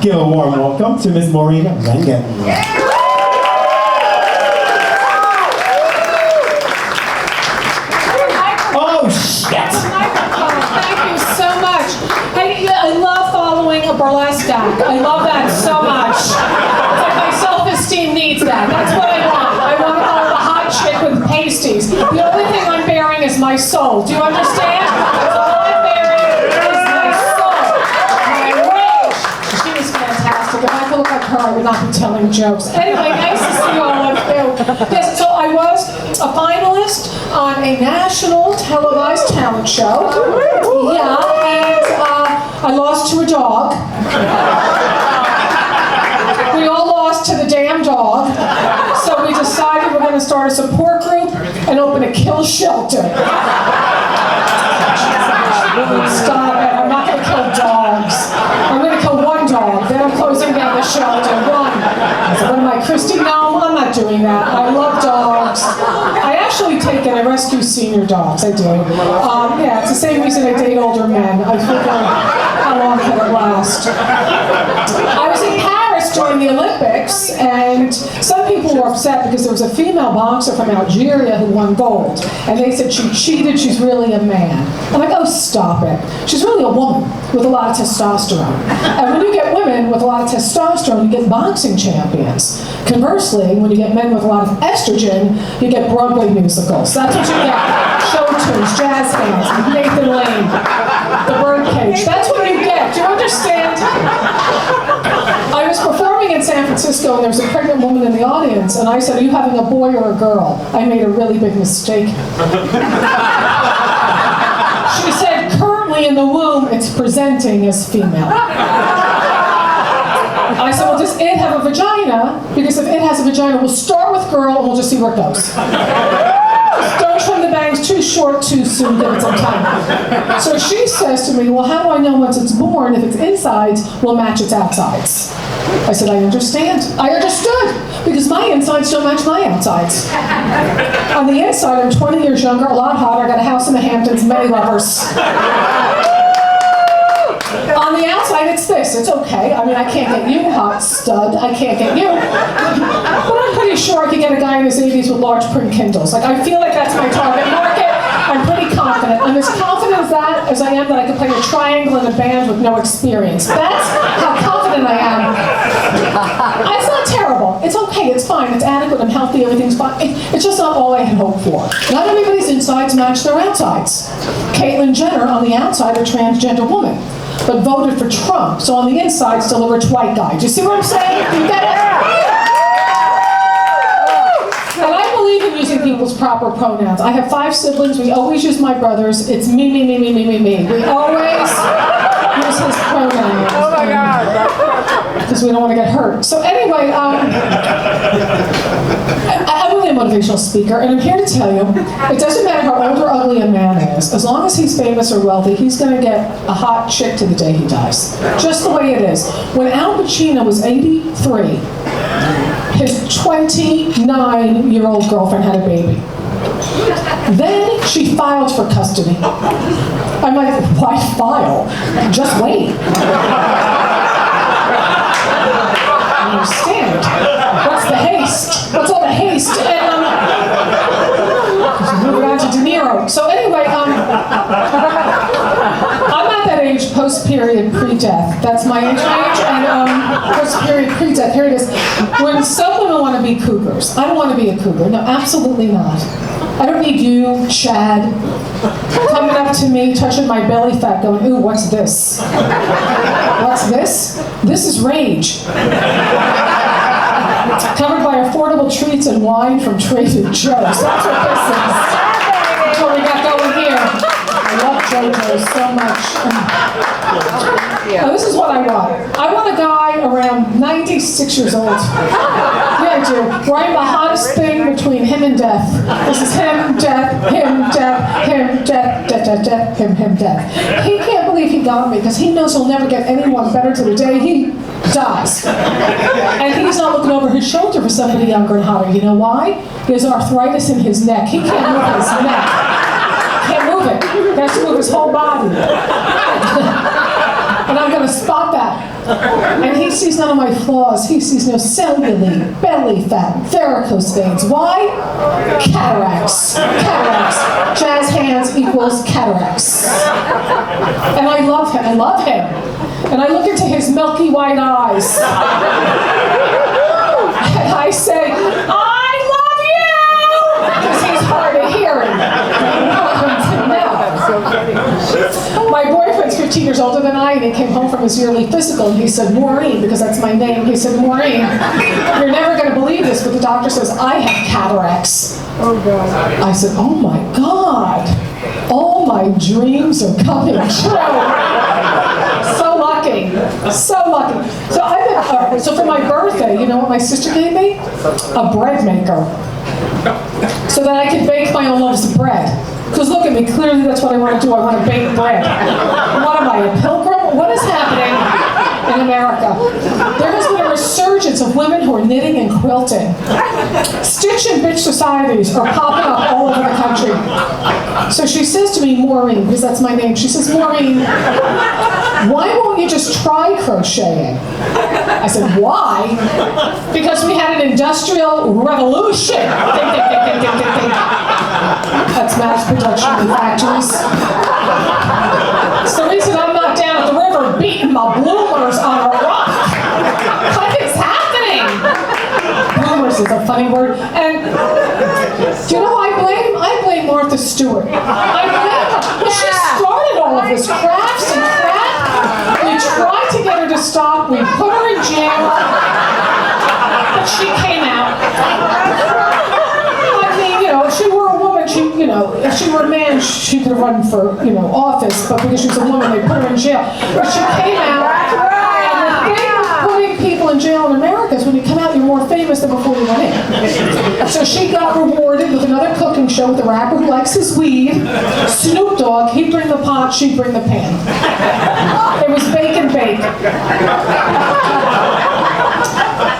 Give a warm welcome to Miss Maureen Lagdan. Oh, shit! Thank you so much. Hey, I love following a burlesque act. I love that so much. It's like my self-esteem needs that. That's what I want. I want to follow the hot chick with pasties. The only thing I'm bearing is my soul. Do you understand? That's all I'm bearing is my soul. My rage. She was fantastic. If I could look like her, I would not be telling jokes. Anyway, nice to see you all of you. Yes, so I was a finalist on a national televised talent show. Yeah, and I lost to a dog. We all lost to the damn dog. So we decided we're going to start a support group and open a kill shelter. Stop it. I'm not going to kill dogs. I'm going to kill one dog. Then I'm closing down the shelter. One. So what am I, Christy? No, I'm not doing that. I love dogs. I actually take and I rescue senior dogs. I do. Yeah, it's the same reason I date older men. I figure, how long can it last? I was in Paris during the Olympics, and some people were upset because there was a female boxer from Algeria who won gold. And they said she cheated, she's really a man. I'm like, oh, stop it. She's really a woman with a lot of testosterone. And when you get women with a lot of testosterone, you get boxing champions. Conversely, when you get men with a lot of estrogen, you get Broadway musicals. That's what you get. Show tunes, jazz hands, Nathan Lane, the Birdcage. That's what you get. Do you understand? I was performing in San Francisco and there was a pregnant woman in the audience, and I said, are you having a boy or a girl? I made a really big mistake. She said, currently in the womb, it's presenting as female. I said, well, does it have a vagina? Because if it has a vagina, we'll start with girl and we'll just see where it goes. Don't trim the bangs too short too soon, give it some time. So she says to me, well, how do I know once it's born if its insides will match its outsides? I said, I understand. I understood, because my insides don't match my outsides. On the inside, I'm 20 years younger, a lot hotter, I got a house in the Hamptons, many lovers. On the outside, it's this. It's okay. I mean, I can't get you, hot stud. I can't get you. But I'm pretty sure I could get a guy in his 80s with large print Kindles. Like, I feel like that's my target market. I'm pretty confident. I'm as confident as I am that I could play a triangle in a band with no experience. That's how confident I am. It's not terrible. It's okay. It's fine. It's adequate. I'm healthy. Everything's fine. It's just not all I had hoped for. Not everybody's insides match their outsides. Caitlyn Jenner, on the outside, a transgender woman, but voted for Trump. So on the inside, still a rich white guy. Do you see what I'm saying? You get it? And I believe in using people's proper pronouns. I have 5 siblings. We always use my brother's. It's me, me, me, me, me, me, me. We always use his pronouns. Oh my God. Because we don't want to get hurt. So anyway, I'm really a motivational speaker, and I'm here to tell you, it doesn't matter how old or ugly a man is, as long as he's famous or wealthy, he's going to get a hot chick to the day he dies. Just the way it is. When Al Pacino was 83, his 29-year-old girlfriend had a baby. Then she filed for custody. I'm like, why file? Just wait. I understand. What's the haste? What's all the haste? And moving on to De Niro. So anyway, I'm at that age, post-period, pre-death. That's my age range, and post-period, pre-death. Here it is. When some women want to be cougars, I don't want to be a cougar. No, absolutely not. I don't need you, Chad, coming up to me, touching my belly fat, going, ooh, what's this? What's this? This is rage. Covered by affordable treats and wine from Trader Joe's. That's what this is. That's what we got going here. I love JoJo so much. Now, this is what I want. I want a guy around 96 years old. Yeah, I do. Where I'm the hottest thing between him and death. This is him, death, him, death, him, death, death, death, death, him, death. He can't believe he got me because he knows he'll never get anyone better to the day he dies. And he's not looking over his shoulder for somebody younger and hotter. You know why? He has arthritis in his neck. He can't move his neck. Can't move it. He has to move his whole body. And I'm going to spot that. And he sees none of my flaws. He sees no cellulite, belly fat, varicose veins. Why? Cataracts. Cataracts. Jazz hands equals cataracts. And I love him. I love him. And I look into his milky white eyes. And I say, I love you! Because he's hard of hearing. My boyfriend's 15 years older than I, and he came home from his yearly physical, and he said, Maureen, because that's my name, he said, Maureen, you're never going to believe this, but the doctor says I have cataracts. Oh, God. I said, oh, my God. All my dreams are coming true. So lucky. So lucky. So for my birthday, you know what my sister gave me? A bread maker. So that I could bake my own loaves of bread. Because look at me, clearly that's what I want to do. I want to bake bread. What am I, a pilgrim? What is happening in America? There has been a resurgence of women who are knitting and quilting. Stitch and bitch societies are popping up all over the country. So she says to me, Maureen, because that's my name, she says, Maureen, why won't you just try crocheting? I said, why? Because we had an industrial revolution. That's mass production in factories. It's the reason I'm not down at the river beating my bloomers on a rock. What is happening? Bloomers is a funny word. And do you know who I blame Martha Stewart. I blame her. Well, she started all of this crafts and crap. We tried to get her to stop. We put her in jail. But she came out. I mean, you know, if she were a woman, if she were a man, she could have run for, office, but because she was a woman, they put her in jail. But she came out, and the thing with putting people in jail in America is when you come out, you're more famous than before you went in. So she got rewarded with another cooking show with a rapper who likes his weed, Snoop Dogg. He'd bring the pot, she'd bring the pan. It was bake and bake.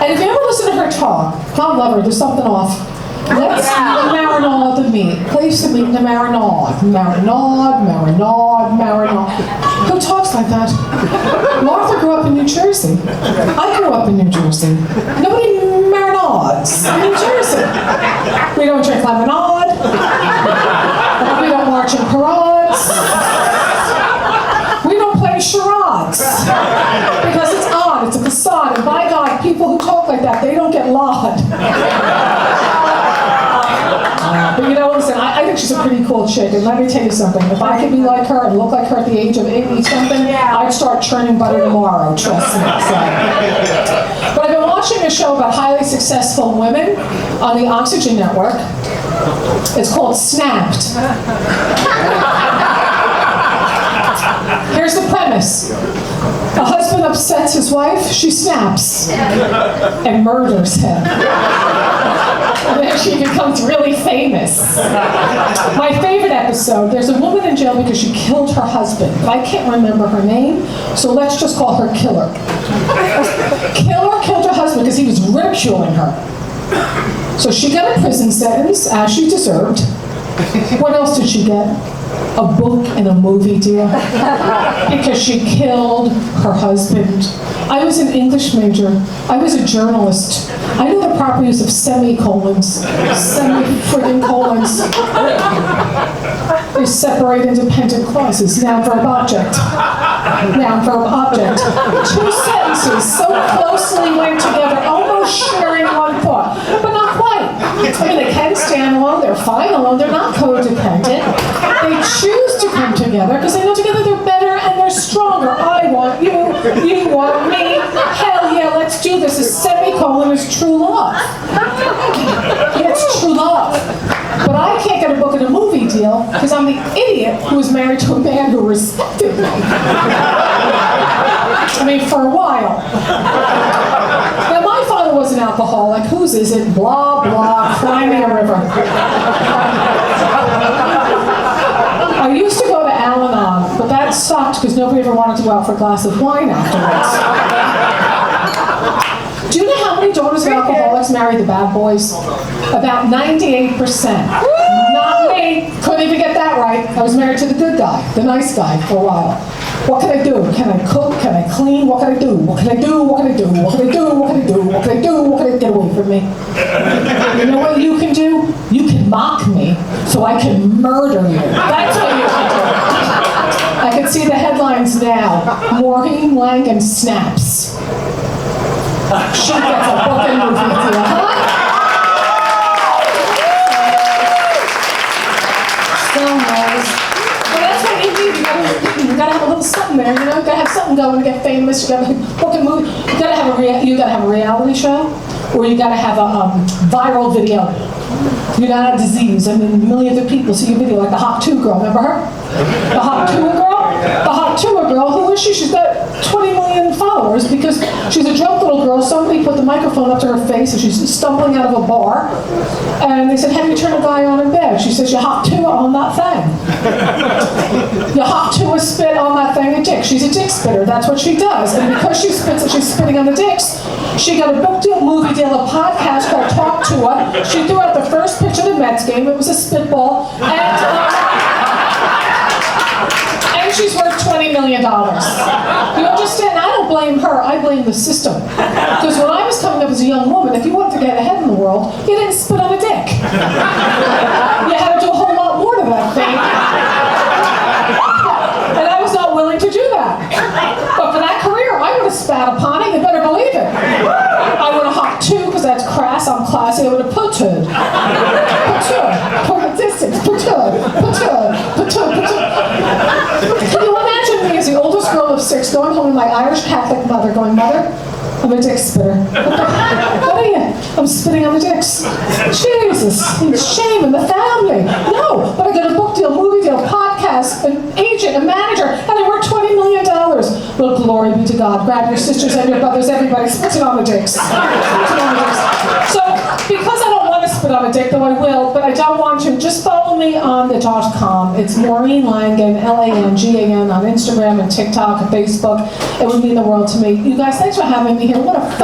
And if you ever listen to her talk, God love her, there's something off. Let's marinade the meat. Place the meat in the marinade. Marinade. Who talks like that? Martha grew up in New Jersey. I grew up in New Jersey. Nobody marinades in New Jersey. We don't drink lemonade. We don't march in parades. We don't play charades. Because it's odd, it's a facade, and by God, people who talk like that, they don't get laud. But listen, I think she's a pretty cool chick, and let me tell you something. If I could be like her and look like her at the age of 80-something, I'd start churning butter tomorrow, trust me. So. But I've been watching a show about highly successful women on the Oxygen Network. It's called Snapped. Here's the premise. A husband upsets his wife, she snaps and murders him. And then she becomes really famous. My favorite episode, there's a woman in jail because she killed her husband, but I can't remember her name, so let's just call her Killer. Killer killed her husband because he was ridiculing her. So she got a prison sentence, as she deserved. What else did she get? A book and a movie deal because she killed her husband. I was an English major. I was a journalist. I know the proper use of semicolons. Semi-friggin-colons. They separate independent clauses. Noun, verb, object. Noun, verb, object. Two sentences so closely linked together, almost sharing one thought, but not quite. I mean, they can stand alone. They're fine alone. They're not codependent. They choose to come together because they know together they're better and they're stronger. I want you, you want me. Hell yeah, let's do this. A semicolon is true love. It's true love. But I can't get a book and a movie deal because I'm the idiot who was married to a man who respected me. I mean, for a while. Now, my father was an alcoholic. Whose is it? Blah, blah, cry me a river. I used to go to Al-Anon, but that sucked because nobody ever wanted to go out for a glass of wine afterwards. Do you know how many daughters of alcoholics marry the bad boys? About 98%. Not me. me. Couldn't even get that right. I was married to the good guy, the nice guy for a while. What can I do? Can I cook? Can I clean? What can I do? What can I do? What can I do? What can I do? What can I do? What can I do? What can I get away from me? You know what you can do? You can mock me so I can murder you. That's what you can do. I can see the headlines now. Maureen Lagdan snaps. She gets a book and movie deal, huh? So nice. Well, that's what you need. You gotta have a little something there, you know? You gotta have something going to get famous. You gotta have a book and movie. You gotta have a reality show, or you gotta have a viral video. You gotta have disease, and then millions of people see your video, like the Hot 2 girl. Remember her? The Hot 2 girl? The Hot 2 girl, who is she? She's got 20 million followers because she's a drunk little girl. Somebody put the microphone up to her face and she's stumbling out of a bar. And they said, how do you turn a guy on in bed? She says, you hop to on that thing. You hop to a spit on that thing, a dick. She's a dick spitter. That's what she does. And because she spits and she's spitting on the dicks, she got a book deal, movie deal, a podcast called Talk to Her. She threw out the first pitch of the Mets game. It was a spitball. And she's worth $20 million. You understand? I don't blame her. I blame the system. Because when I was coming up as a young woman, if you wanted to get ahead in the world, you didn't spit on a dick. You had to do a whole lot more to that thing. And I was not willing to do that. But for that career, I would have spat upon it. You better believe it. I would have hopped too, because that's crass. I'm classy. I would have put-hood. Put a distance. Put-hood. Can you imagine me as the oldest girl of 6 going home to my Irish Catholic mother going, Mother, I'm a dick spitter. What are you? I'm spitting on the dicks. Jesus, shame in the family. No, but I got a book deal, movie deal, podcast, an agent, a manager, and I work $20 million. Well, glory be to God. Grab your sisters and your brothers, everybody, spit it on the dicks. Spit it on the dicks. So, because I don't want to spit on a dick, though I will, but I don't want to, just follow me on the .com. It's Maureen Lagdan, Langan, on Instagram and TikTok and Facebook. It would mean the world to me. You guys, thanks for having me here. What a fun